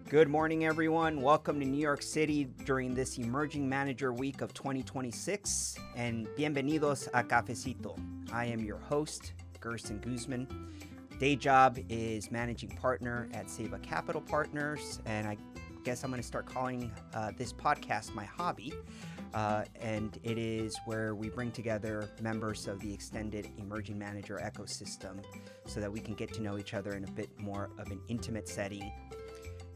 Good morning, everyone. Welcome to New York City during this Emerging Manager Week of 2026, and bienvenidos a Cafecito. I am your host, Gerson Guzman. Day job is managing partner at Avante Capital Partners, and I guess I'm going to start calling this podcast my hobby. And it is where we bring together members of the extended emerging manager ecosystem so that we can get to know each other in a bit more of an intimate setting.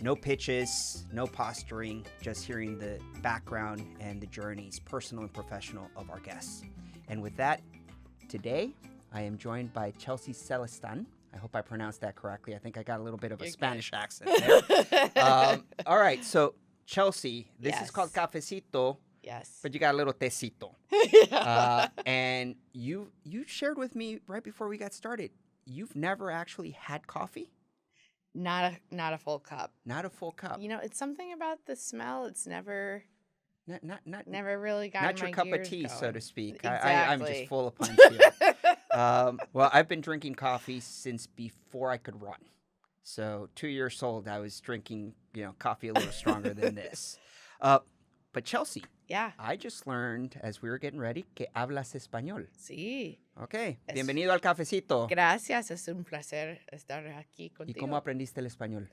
No pitches, no posturing, just hearing the background and the journeys, personal and professional, of our guests. And with that, today I am joined by Chelsea Celistan. I hope I pronounced that correctly. I think I got a little bit of a Spanish accent there. All right, so Chelsea, this is called Cafecito. Yes. But you got a little tecito. And you shared with me right before we got started, you've never actually had coffee? Not a full cup. Not a full cup. You know, it's something about the smell. It's never Not really gotten not your my cup of gears tea, going. so to speak. Exactly. I'm just full of punch here. Well, I've been drinking coffee since before I could run. So 2 years old, I was drinking, coffee a little stronger than this. But Chelsea, Yeah. I just learned as we were getting ready que hablas español. Sí. Okay. Bienvenido al Cafecito. Gracias. Es un placer estar aquí ¿Y contigo. cómo aprendiste el español?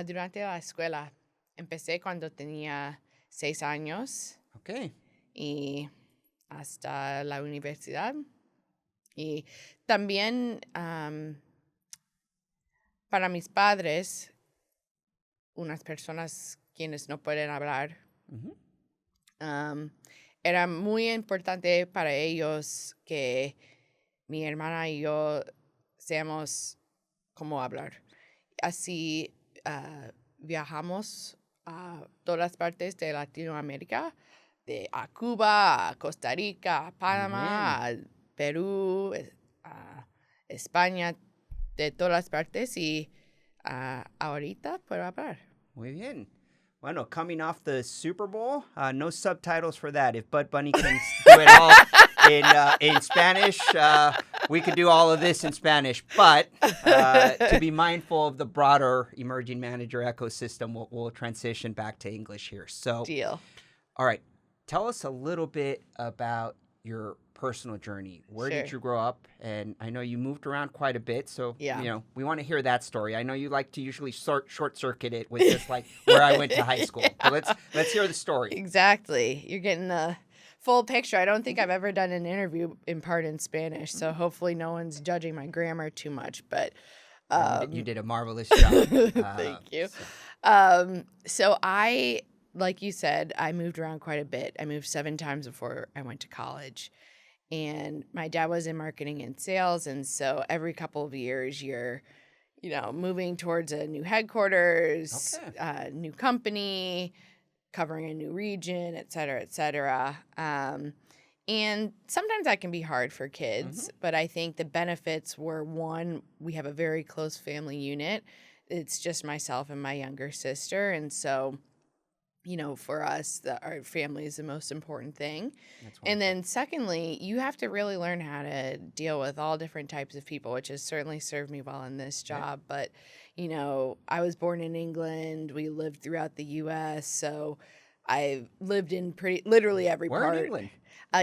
Durante la escuela. Empecé cuando tenía 6 años. Okay. Y hasta la universidad. Y también para mis padres, unas personas quienes no pueden hablar, Uh-huh. era muy importante para ellos que mi hermana y yo seamos como hablar. Así viajamos a todas partes de Latinoamérica, a Cuba, a Costa Rica, a Panamá, a Perú, a España, de todas partes, y ahorita puedo hablar. Muy bien. Bueno, coming off the Super Bowl, no subtitles for that. If Bud Bunny can do it all in Spanish, we could do all of this in Spanish. But to be mindful of the broader emerging manager ecosystem, we'll transition back to English here. So, Deal. All right. Tell us a little bit about your personal journey. Where did you grow up? And I know you moved around quite a bit, so we want to hear that story. I know you like to usually short circuit it with just like where I went to high school. But let's hear the story. Exactly. You're getting the full picture. I don't think I've ever done an interview in part in Spanish, so hopefully no one's judging my grammar too much. But you did a marvelous job. Thank you. So I, like you said, I moved around quite a bit. I moved 7 times before I went to college. And my dad was in marketing and sales, and so every couple of years you're, moving towards a new headquarters, new company, covering a new region, et cetera, et cetera. And sometimes that can be hard for kids, but I think the benefits were, one, we have a very close family unit. It's just myself and my younger sister, and so for us, our family is the most important thing. And then secondly, you have to really learn how to deal with all different types of people, which has certainly served me well in this job. But, I was born in England. We lived throughout the U.S., so I lived in literally every part. Where in England?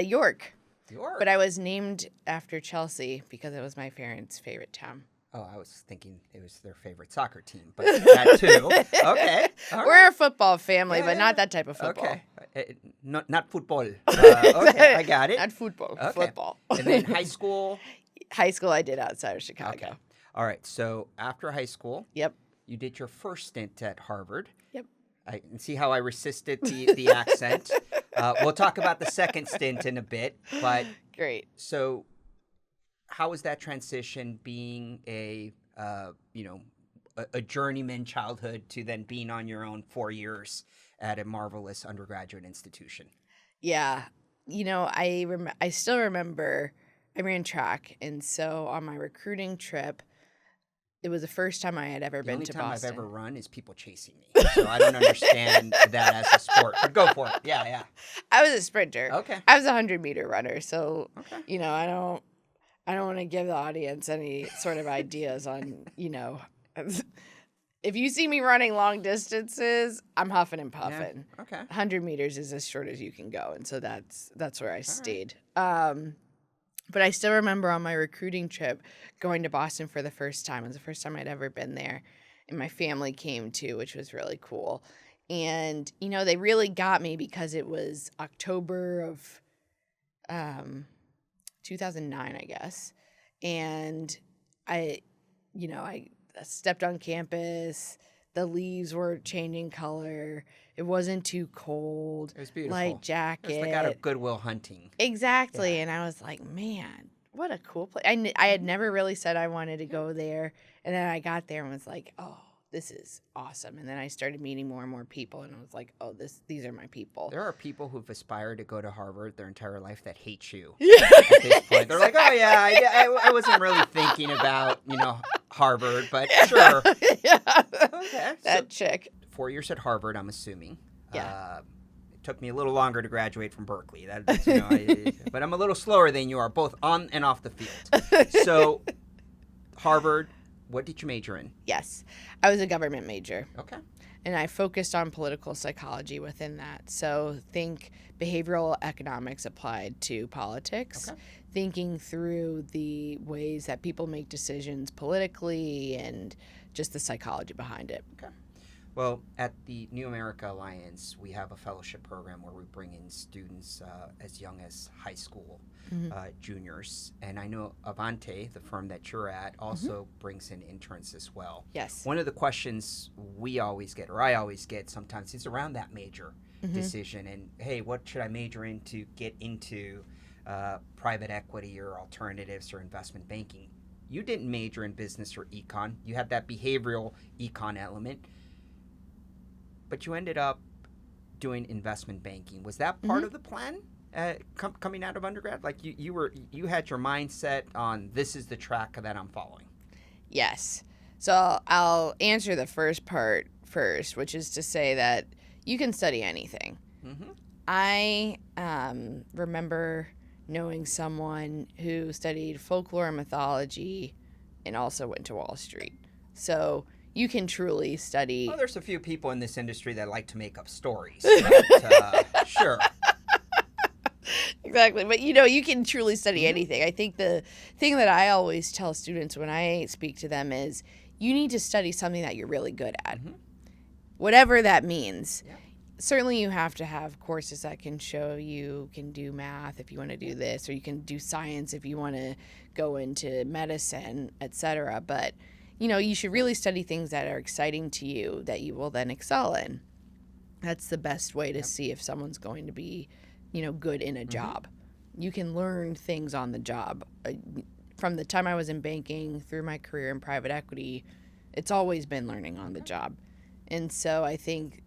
York. York. But I was named after Chelsea because it was my parents' favorite town. Oh, I was thinking it was their favorite soccer team, but that too. Okay. We're a football family, but not that type of football. Okay. Not football. Okay, I got it. Not football. Okay. Football. And then high school? High school I did outside of Chicago. Okay. All right. So after high school, Yep. you did your first stint at Harvard. Yep. I can see how I resisted the accent. We'll talk about the second stint in a bit. But Great. So how was that transition being a journeyman childhood to then being on your own 4 years at a marvelous undergraduate institution? Yeah. I still remember I ran track. And so on my recruiting trip, it was the first time I had ever been to Boston. The only time I've ever run is people chasing me. So I don't understand that as a sport. But go for it. Yeah. I was a sprinter. Okay. I was a 100-meter runner. So, I don't want to give the audience any sort of ideas on, if you see me running long distances, I'm huffing and puffing. Yeah. Okay. 100 meters is as short as you can go. And so that's where I stayed. Right. But I still remember on my recruiting trip going to Boston for the first time. It was the first time I'd ever been there. And my family came too, which was really cool. And, they really got me because it was October of 2009, I guess. And I stepped on campus. The leaves were changing color. It wasn't too cold. It was beautiful. Light jacket. It was like out of Goodwill Hunting. Exactly. Yeah. And I was like, man, what a cool place. I had never really said I wanted to go there. And then I got there and was like, oh, this is awesome. And then I started meeting more and more people. And I was like, oh, these are my people. There are people who've aspired to go to Harvard their entire life that hate you Yeah. at this point. They're like, oh, yeah, I wasn't really thinking about, Harvard, but sure. Yeah. Okay. That chick. 4 years at Harvard, I'm assuming. Yeah. It took me a little longer to graduate from Berkeley. But I'm a little slower than you are, both on and off the field. So, Harvard, what did you major in? Yes. I was a government major. Okay. And I focused on political psychology within that. So think behavioral economics applied to politics, thinking through the ways that people make decisions politically and just the psychology behind it. Okay. Well, at the New America Alliance, we have a fellowship program where we bring in students as young as high school juniors. And I know Avante, the firm that you're at, also brings in interns as well. Yes. One of the questions we always get, or I always get sometimes, is around that major decision. And, hey, what should I major in to get into private equity or alternatives or investment banking? You didn't major in business or econ. You had that behavioral econ element. But you ended up doing investment banking. Was that part of the plan coming out of undergrad? Like you had your mindset on this is the track that I'm following. Yes. So I'll answer the first part first, which is to say that you can study anything. Mm-hmm. I remember knowing someone who studied folklore and mythology and also went to Wall Street. So you can truly study. Well, there's a few people in this industry that like to make up stories. But, sure. Exactly. But, you can truly study anything. I think the thing that I always tell students when I speak to them is you need to study something that you're really good at, whatever that means. Yeah. Certainly you have to have courses that can show you can do math if you want to do this, or you can do science if you want to go into medicine, etc. But you should really study things that are exciting to you that you will then excel in. That's the best way to see if someone's going to be, good in a job. You can learn things on the job. From the time I was in banking through my career in private equity, it's always been learning on the job. And so I think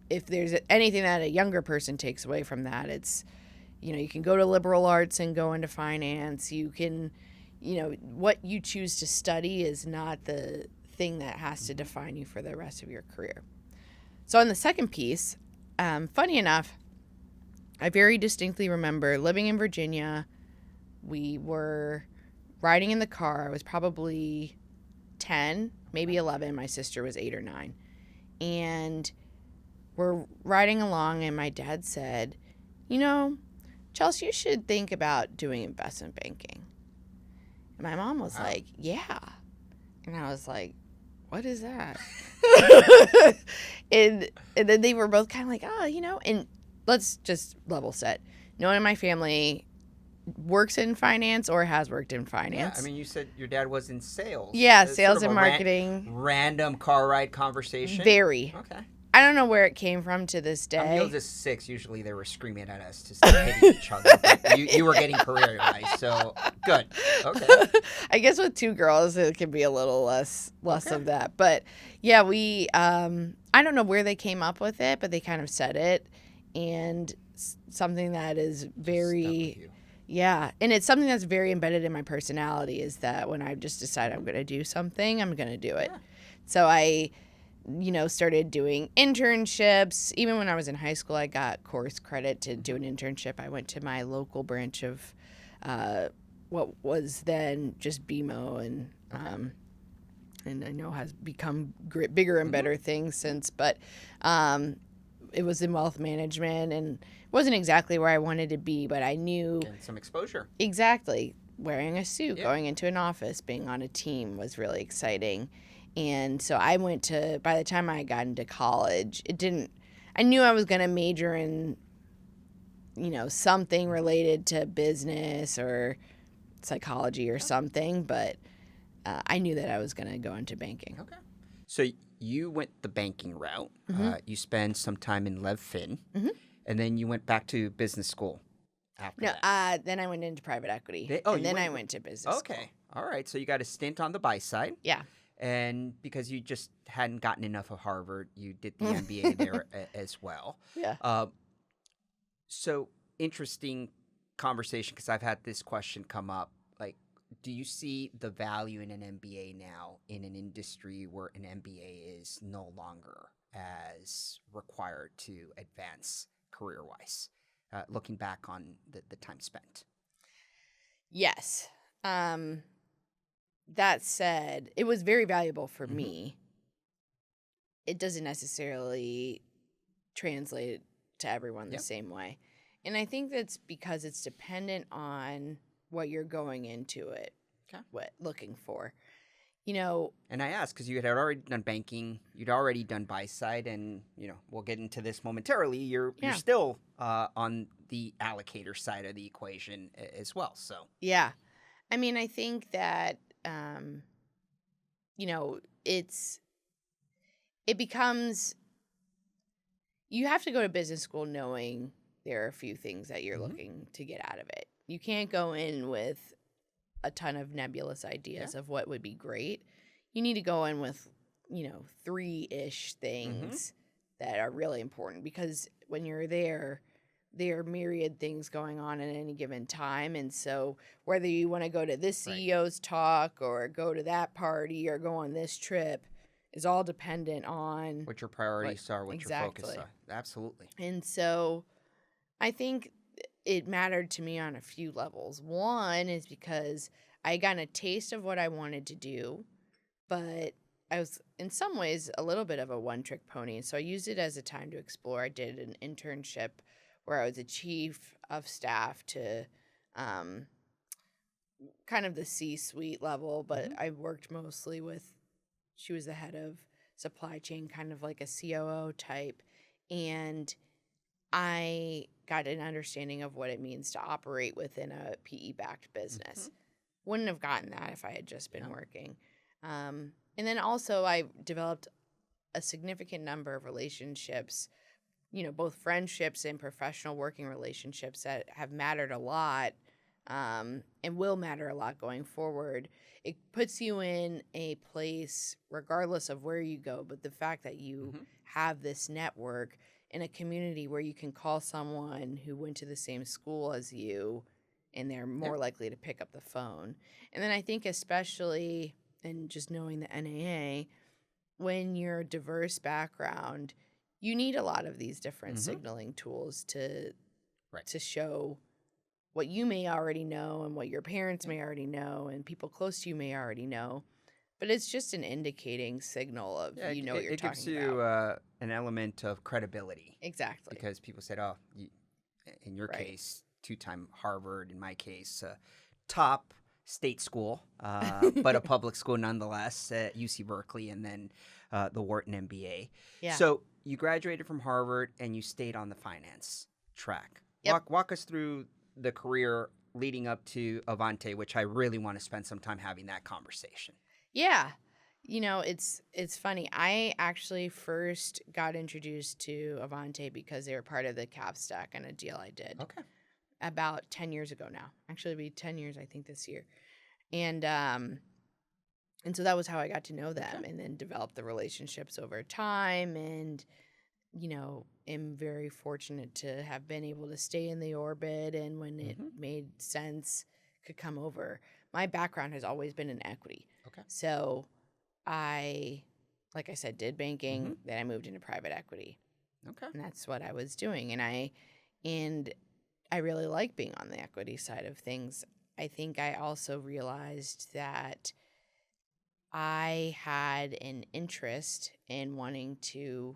if there's anything that a younger person takes away from that, it's, you can go to liberal arts and go into finance. You can... what you choose to study is not the thing that has to define you for the rest of your career. So on the second piece, funny enough, I very distinctly remember living in Virginia. We were riding in the car. I was probably 10, maybe 11. My sister was 8 or 9. And we're riding along, and my dad said, Chelsea, you should think about doing investment banking. And my mom was like, yeah. And I was like, what is that? and then they were both kind of like, and let's just level set. No one in my family works in finance or has worked in finance. Yeah, I mean, you said your dad was in sales. Yeah, It's sales sort of and a marketing. Random car ride conversation. Very. Okay. I don't know where it came from to this day. On the age of 6, usually they were screaming at us to stop hitting each other. But you were getting career advice, so good. Okay. I guess with 2 girls, it can be a little less of that. But yeah, we, I don't know where they came up with it, but they kind of said it. And something that is very, and it's something that's very embedded in my personality is that when I just decide I'm going to do something, I'm going to do it. Yeah. So I started doing internships. Even when I was in high school, I got course credit to do an internship. I went to my local branch of what was then just BMO, and and I know has become bigger and better things since, but it was in wealth management, and it wasn't exactly where I wanted to be, but I knew Getting some exposure. exactly wearing a suit, going into an office, being on a team was really exciting. And so I went to, by the time I got into college, I knew I was going to major in, something related to business or psychology or something, but I knew that I was going to go into banking. Okay. So you went the banking route. You spent some time in LevFin, and then you went back to business school after that. Then I went into private equity, I went to business school. Okay. All right. So you got a stint on the buy side. Yeah. And because you just hadn't gotten enough of Harvard, you did the MBA there as well. Yeah. So interesting conversation, because I've had this question come up. Like, do you see the value in an MBA now in an industry where an MBA is no longer as required to advance career-wise, looking back on the time spent? Yes. That said, it was very valuable for me. It doesn't necessarily translate to everyone the same way. And I think that's because it's dependent on what you're going into it, looking for. And I asked because you had already done banking, you'd already done buy side, and we'll get into this momentarily. You're still on the allocator side of the equation as well. So yeah, I mean, I think that it becomes, you have to go to business school knowing there are a few things that you're looking to get out of it. You can't go in with a ton of nebulous ideas of what would be great. You need to go in with, 3-ish things that are really important, because when you're there are myriad things going on at any given time. And so whether you want to go to this CEO's talk or go to that party or go on this trip is all dependent on what your priorities are, what your focus are. Absolutely. And so I think it mattered to me on a few levels. One is because I got a taste of what I wanted to do, but I was in some ways a little bit of a one-trick pony. So I used it as a time to explore. I did an internship where I was a chief of staff to kind of the C-suite level, but I worked mostly with, she was the head of supply chain, kind of like a COO type. And I got an understanding of what it means to operate within a PE-backed business. Wouldn't have gotten that if I had just been working. And then also I developed a significant number of relationships, both friendships and professional working relationships that have mattered a lot and will matter a lot going forward. It puts you in a place, regardless of where you go, but the fact that you have this network in a community where you can call someone who went to the same school as you and they're more likely to pick up the phone. And then I think especially, and just knowing the NAA, when you're a diverse background, you need a lot of these different signaling tools to show what you may already know and what your parents may already know and people close to you may already know. But it's just an indicating signal of what you're talking about. It gives you an element of credibility. Exactly. Because people said, in your case, 2-time Harvard, in my case, top state school, but a public school nonetheless at UC Berkeley, and then the Wharton MBA. Yeah. So you graduated from Harvard and you stayed on the finance track. Yep. Walk us through the career leading up to Avante, which I really want to spend some time having that conversation. Yeah. It's funny. I actually first got introduced to Avante because they were part of the cap stack on a deal I did. Okay. About 10 years ago now. Actually, it'll be 10 years, I think, this year. And so that was how I got to know them and then developed the relationships over time. And, am very fortunate to have been able to stay in the orbit, and when it made sense, could come over. My background has always been in equity. Okay. So I, like I said, did banking, then I moved into private equity. Okay. And that's what I was doing. And I really like being on the equity side of things. I think I also realized that I had an interest in wanting to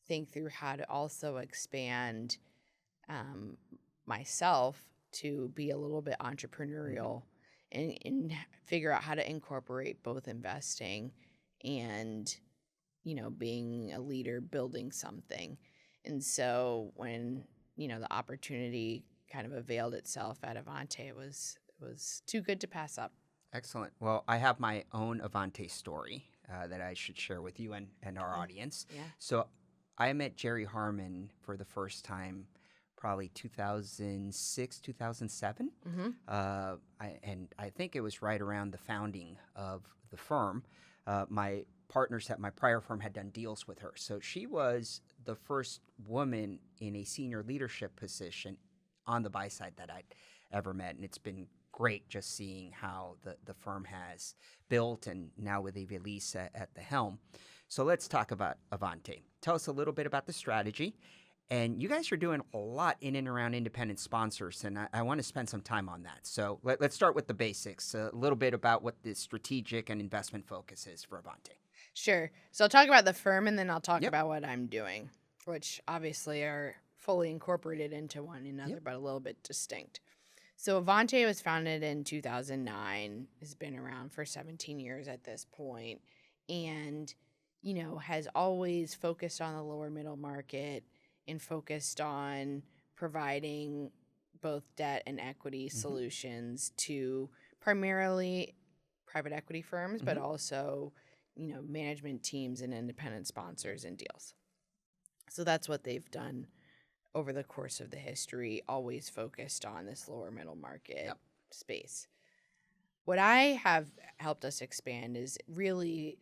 think through how to also expand myself to be a little bit entrepreneurial and figure out how to incorporate both investing and, being a leader, building something. And so when, the opportunity kind of availed itself at Avante, it was too good to pass up. Excellent. Well, I have my own Avante story that I should share with you and our audience. Yeah. So I met Jerry Harmon for the first time probably 2006, 2007. And I think it was right around the founding of the firm. My partners at my prior firm had done deals with her. So she was the first woman in a senior leadership position on the buy side that I'd ever met. And it's been great just seeing how the firm has built, and now with Evelise at the helm. So let's talk about Avante. Tell us a little bit about the strategy. And you guys are doing a lot in and around independent sponsors, and I want to spend some time on that. So let's start with the basics, a little bit about what the strategic and investment focus is for Avante. Sure. So I'll talk about the firm, and then I'll talk about what I'm doing, which obviously are fully incorporated into one another, but a little bit distinct. So Avante was founded in 2009, has been around for 17 years at this point, and, has always focused on the lower middle market and focused on providing both debt and equity solutions to primarily private equity firms, but also, management teams and independent sponsors and deals. So that's what they've done over the course of the history, always focused on this lower middle market space. What I have helped us expand is really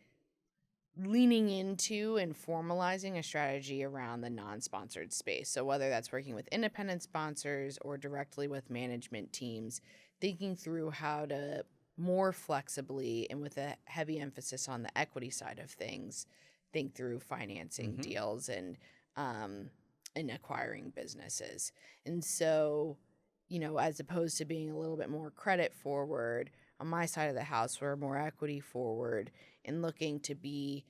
leaning into and formalizing a strategy around the non-sponsored space. So whether that's working with independent sponsors or directly with management teams, thinking through how to more flexibly and with a heavy emphasis on the equity side of things, think through financing deals and acquiring businesses. And so, as opposed to being a little bit more credit forward, on my side of the house, we're more equity forward and looking to be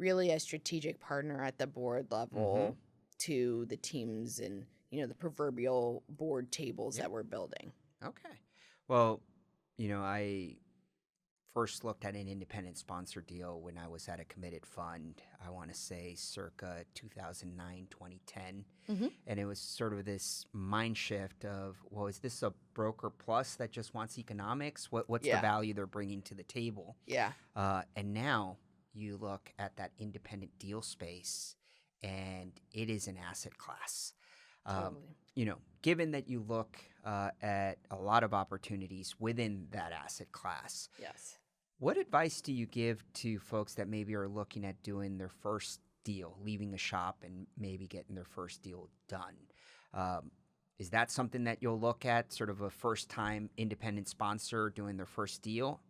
really a strategic partner at the board level to the teams and, the proverbial board tables that we're building. Okay. Well, I first looked at an independent sponsor deal when I was at a committed fund, I want to say circa 2009, 2010. And it was sort of this mind shift of, well, is this a broker plus that just wants economics? What's the value they're bringing to the table? And now you look at that independent deal space, and it is an asset class. Totally. Given that you look at a lot of opportunities within that asset class, what advice do you give to folks that maybe are looking at doing their first deal, leaving a shop and maybe getting their first deal done? Is that something that you'll look at, sort of a first-time independent sponsor doing their first deal?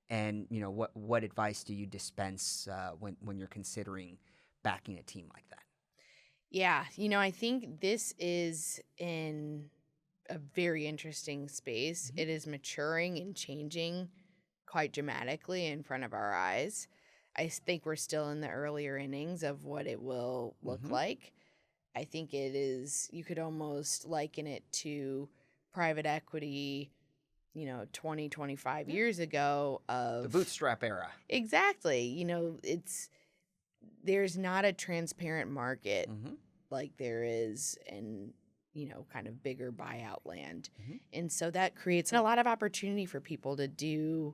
And, what advice do you dispense when you're considering backing a team like that? Yeah, I think this is in a very interesting space. It is maturing and changing quite dramatically in front of our eyes. I think we're still in the earlier innings of what it will look like. I think it is, you could almost liken it to private equity, 20, 25 years ago of the bootstrap era. Exactly. There's not a transparent market like there is in, kind of bigger buyout land. And so that creates a lot of opportunity for people to do,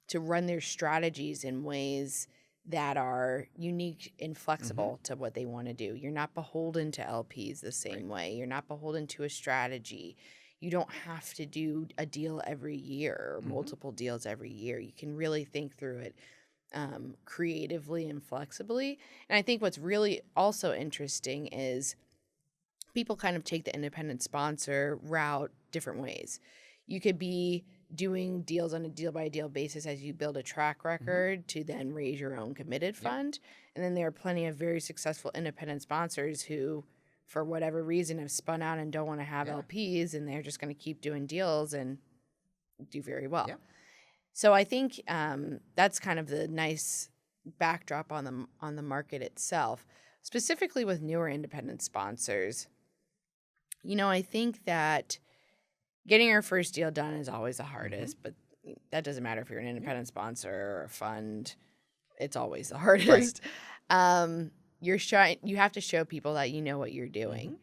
to run their strategies in ways that are unique and flexible to what they want to do. You're not beholden to LPs the same way. You're not beholden to a strategy. You don't have to do a deal every year or multiple deals every year. You can really think through it creatively and flexibly. And I think what's really also interesting is people kind of take the independent sponsor route different ways. You could be doing deals on a deal-by-deal basis as you build a track record to then raise your own committed fund. And then there are plenty of very successful independent sponsors who, for whatever reason, have spun out and don't want to have LPs, and they're just going to keep doing deals and do very well. So I think that's kind of the nice backdrop on the market itself, specifically with newer independent sponsors. I think that getting your first deal done is always the hardest, but that doesn't matter if you're an independent sponsor or a fund. It's always the hardest. Right. You have to show people that you know what you're doing.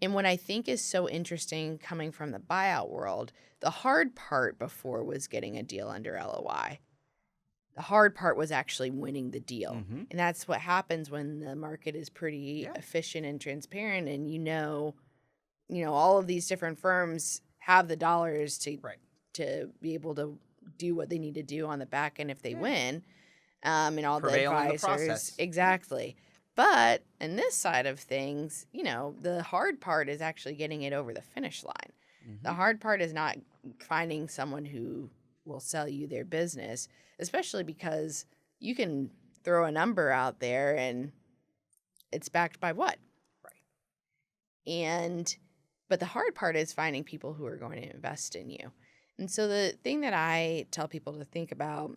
And what I think is so interesting coming from the buyout world, the hard part before was getting a deal under LOI. The hard part was actually winning the deal. And that's what happens when the market is pretty efficient and transparent, and all of these different firms have the dollars to be able to do what they need to do on the back end if they win, and all Prevail the advisors. In the process. Exactly. But in this side of things, the hard part is actually getting it over the finish line. The hard part is not finding someone who will sell you their business, especially because you can throw a number out there and it's backed by what? Right. But the hard part is finding people who are going to invest in you. And so the thing that I tell people to think about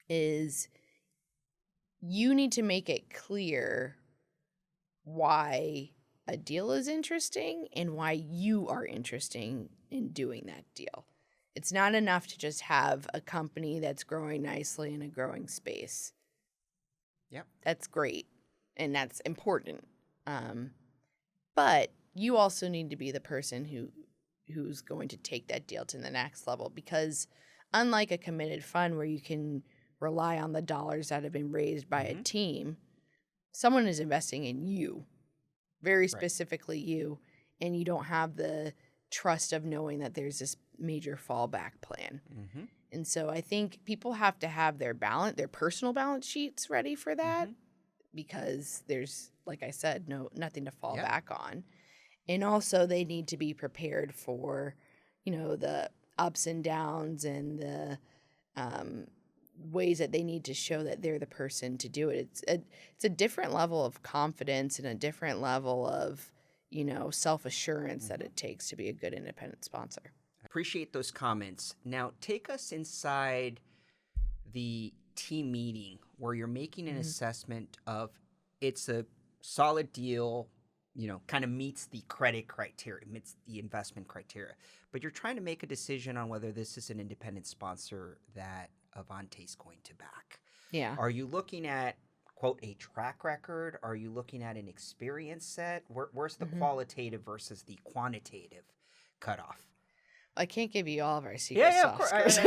is you need to make it clear why a deal is interesting and why you are interested in doing that deal. It's not enough to just have a company that's growing nicely in a growing space. Yep. That's great, and that's important. But you also need to be the person who's going to take that deal to the next level, because unlike a committed fund where you can rely on the dollars that have been raised by a team, someone is investing in you, very specifically you, and you don't have the trust of knowing that there's this major fallback plan. And so I think people have to have their personal balance sheets ready for that, because there's, like I said, nothing to fall back on. And also they need to be prepared for, the ups and downs and the ways that they need to show that they're the person to do it. It's a different level of confidence and a different level of, self-assurance that it takes to be a good independent sponsor. Appreciate those comments. Now, take us inside the team meeting where you're making an assessment of it's a solid deal, kind of meets the credit criteria, meets the investment criteria, but you're trying to make a decision on whether this is an independent sponsor that Avante is going to back. Yeah. Are you looking at, quote, a track record? Are you looking at an experience set? Where's the qualitative versus the quantitative cutoff? I can't give you all of our secret Yeah, sauce. of course.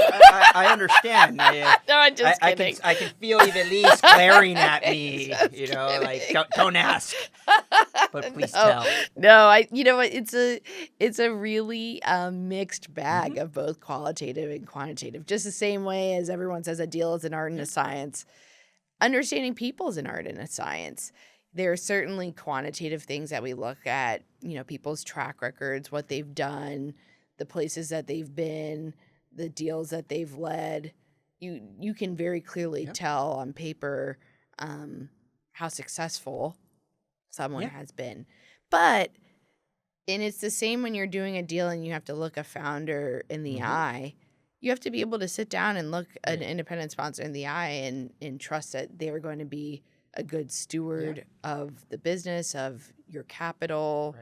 I understand. No, I'm just kidding. I can feel Evelise glaring at me. Just like don't ask, but please tell. No, you know what? It's a really mixed bag of both qualitative and quantitative. Just the same way as everyone says a deal is an art and a science. Understanding people is an art and a science. There are certainly quantitative things that we look at. People's track records, what they've done, the places that they've been, the deals that they've led. You can very clearly tell on paper how successful someone has been. And it's the same when you're doing a deal and you have to look a founder in the eye. You have to be able to sit down and look an independent sponsor in the eye and trust that they're going to be a good steward of the business, of your capital,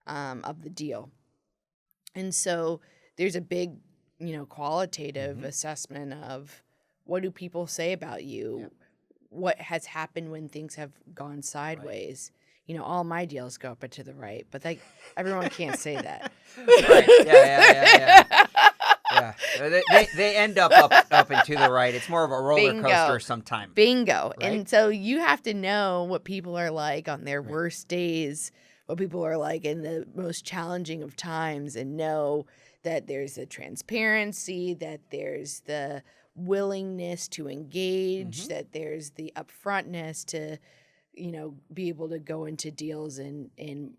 of the deal. And so there's a big, qualitative assessment of what do people say about you, what has happened when things have gone sideways. All my deals go up and to the right, but everyone can't say that. Yeah. They end up and to the right. It's more of a roller coaster sometimes. Bingo. Right? And so you have to know what people are like on their worst days, what people are like in the most challenging of times, and know that there's a transparency, that there's the willingness to engage, that there's the upfrontness to, be able to go into deals and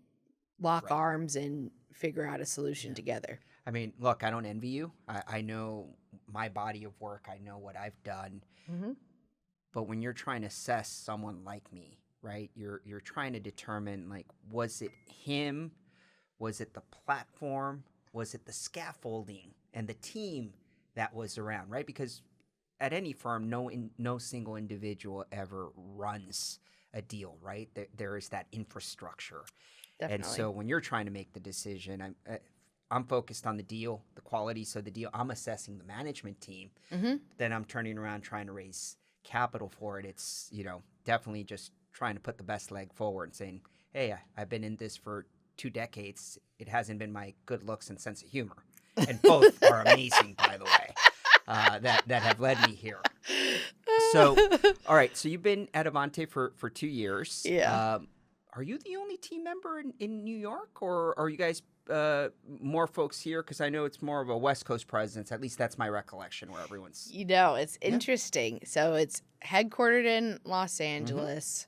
lock arms and figure out a solution together. I mean, look, I don't envy you. I know my body of work. I know what I've done. But when you're trying to assess someone like me, right, you're trying to determine, like, was it him? Was it the platform? Was it the scaffolding and the team that was around, right? Because at any firm, no single individual ever runs a deal, right? There is that infrastructure. Definitely. And so when you're trying to make the decision, I'm focused on the deal, the quality. So the deal, I'm assessing the management team. Then I'm turning around trying to raise capital for it. It's, definitely just trying to put the best leg forward and saying, hey, I've been in this for 2 decades. It hasn't been my good looks and sense of humor. And both are amazing, by the way, that have led me here. So, all right. So you've been at Avante for 2 years. Yeah. Are you the only team member in New York, or are you guys more folks here? Because I know it's more of a West Coast presence. At least that's my recollection, where everyone's. It's interesting. So it's headquartered in Los Angeles.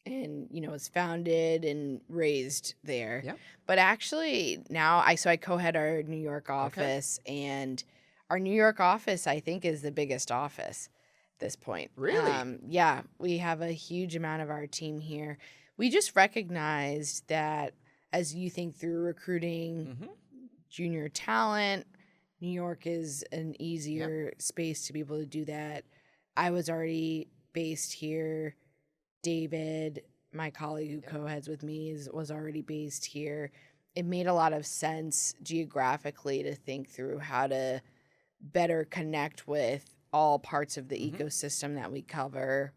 And, it's founded and raised there. Yep. But actually now I co-head our New York office, and our New York office, I think, is the biggest office at this point. Really? Yeah, we have a huge amount of our team here. We just recognized that as you think through recruiting junior talent, New York is an easier space to be able to do that. I was already based here. David, my colleague who co-heads with me, was already based here. It made a lot of sense geographically to think through how to better connect with all parts of the ecosystem that we cover,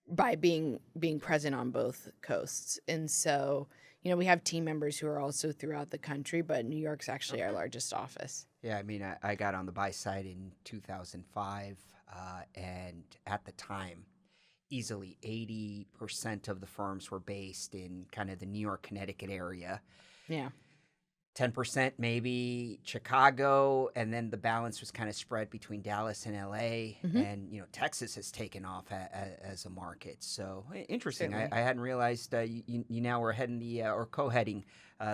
by being present on both coasts. And so, we have team members who are also throughout the country, but New York's actually our largest office. Yeah, I mean, I got on the buy side in 2005, and at the time, easily 80% of the firms were based in kind of the New York, Connecticut area. Yeah. 10% maybe Chicago, and then the balance was kind of spread between Dallas and LA. And, Texas has taken off as a market. So interesting. I hadn't realized you now were heading or co-heading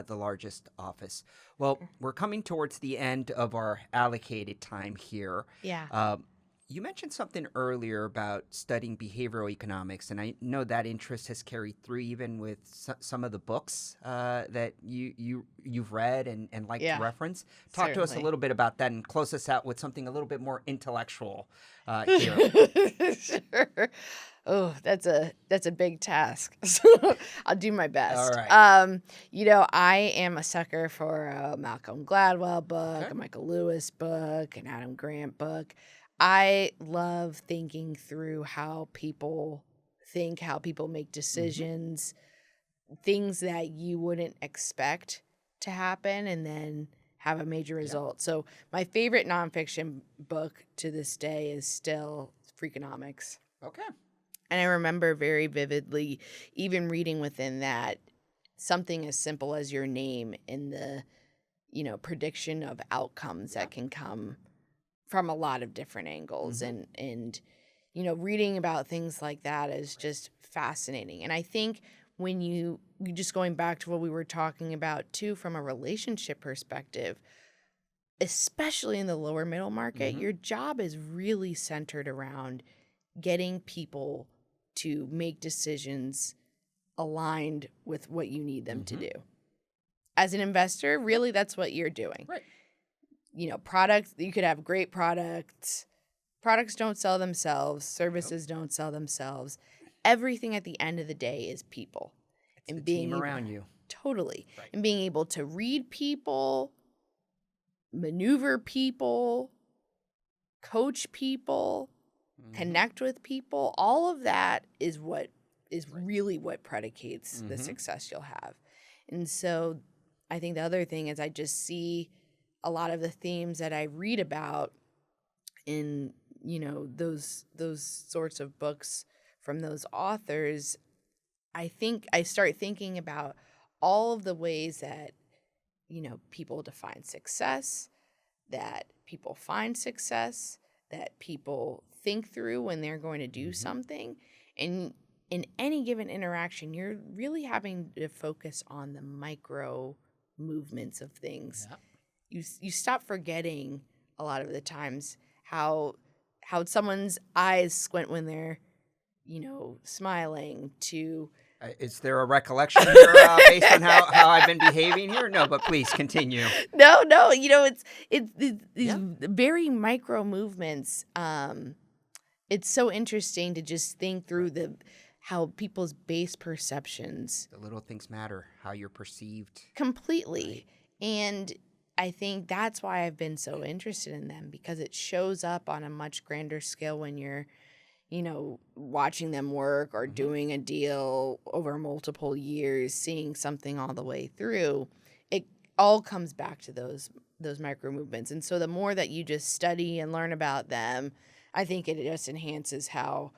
the largest office. Well, we're coming towards the end of our allocated time here. Yeah. You mentioned something earlier about studying behavioral economics, and I know that interest has carried through even with some of the books that you've read and like to reference. Talk to us a little bit about that and close us out with something a little bit more intellectual here. Sure. Oh, that's a big task. So I'll do my best. All right. I am a sucker for a Malcolm Gladwell book, a Michael Lewis book, an Adam Grant book. I love thinking through how people think, how people make decisions, things that you wouldn't expect to happen and then have a major result. So my favorite nonfiction book to this day is still Freakonomics. Okay. And I remember very vividly even reading within that something as simple as your name in the, prediction of outcomes that can come from a lot of different angles. And reading about things like that is just fascinating. And I think when you just going back to what we were talking about too, from a relationship perspective, especially in the lower middle market, your job is really centered around getting people to make decisions aligned with what you need them to do. As an investor, really that's what you're doing. Right. Products, you could have great products. Products don't sell themselves. Services don't sell themselves. Everything at the end of the day is people. It's the team around you. Totally. Right. And being able to read people, maneuver people, coach people, connect with people, all of that is what is really what predicates the success you'll have. And so I think the other thing is I just see a lot of the themes that I read about in, those sorts of books from those authors. I think I start thinking about all of the ways that, people define success, that people find success, that people think through when they're going to do something. And in any given interaction, you're really having to focus on the micro movements of things. Yeah. You stop forgetting a lot of the times how someone's eyes squint when they're, smiling, to Is there a recollection here based on how I've been behaving here? No, but please continue. No, it's these very micro movements. It's so interesting to just think through how people's base perceptions. The little things matter, how you're perceived. Completely. Right. And I think that's why I've been so interested in them, because it shows up on a much grander scale when you're, watching them work or doing a deal over multiple years, seeing something all the way through. It all comes back to those micro movements. And so the more that you just study and learn about them, I think it just enhances how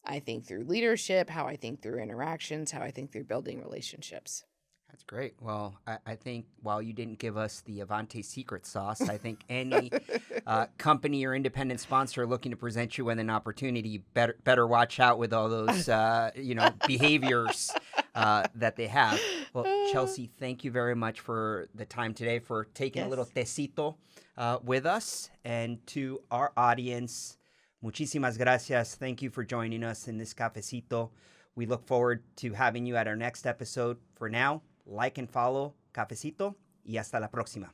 I think through leadership, how I think through interactions, how I think through building relationships. That's great. Well, I think while you didn't give us the Avante secret sauce, I think any company or independent sponsor looking to present you with an opportunity better watch out with all those behaviors that they have. Well, Chelsea, thank you very much for the time today, for taking a little tecito with us. And to our audience, muchísimas gracias. Thank you for joining us in this cafecito. We look forward to having you at our next episode. For now, like and follow Cafecito, y hasta la próxima.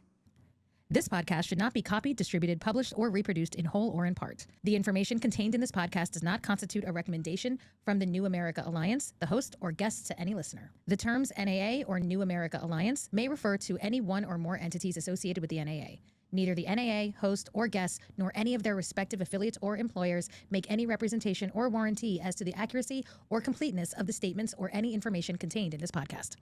This podcast should not be copied, distributed, published, or reproduced in whole or in part. The information contained in this podcast does not constitute a recommendation from the New America Alliance, the host, or guests to any listener. The terms NAA or New America Alliance may refer to any one or more entities associated with the NAA. Neither the NAA, host, or guests, nor any of their respective affiliates or employers make any representation or warranty as to the accuracy or completeness of the statements or any information contained in this podcast.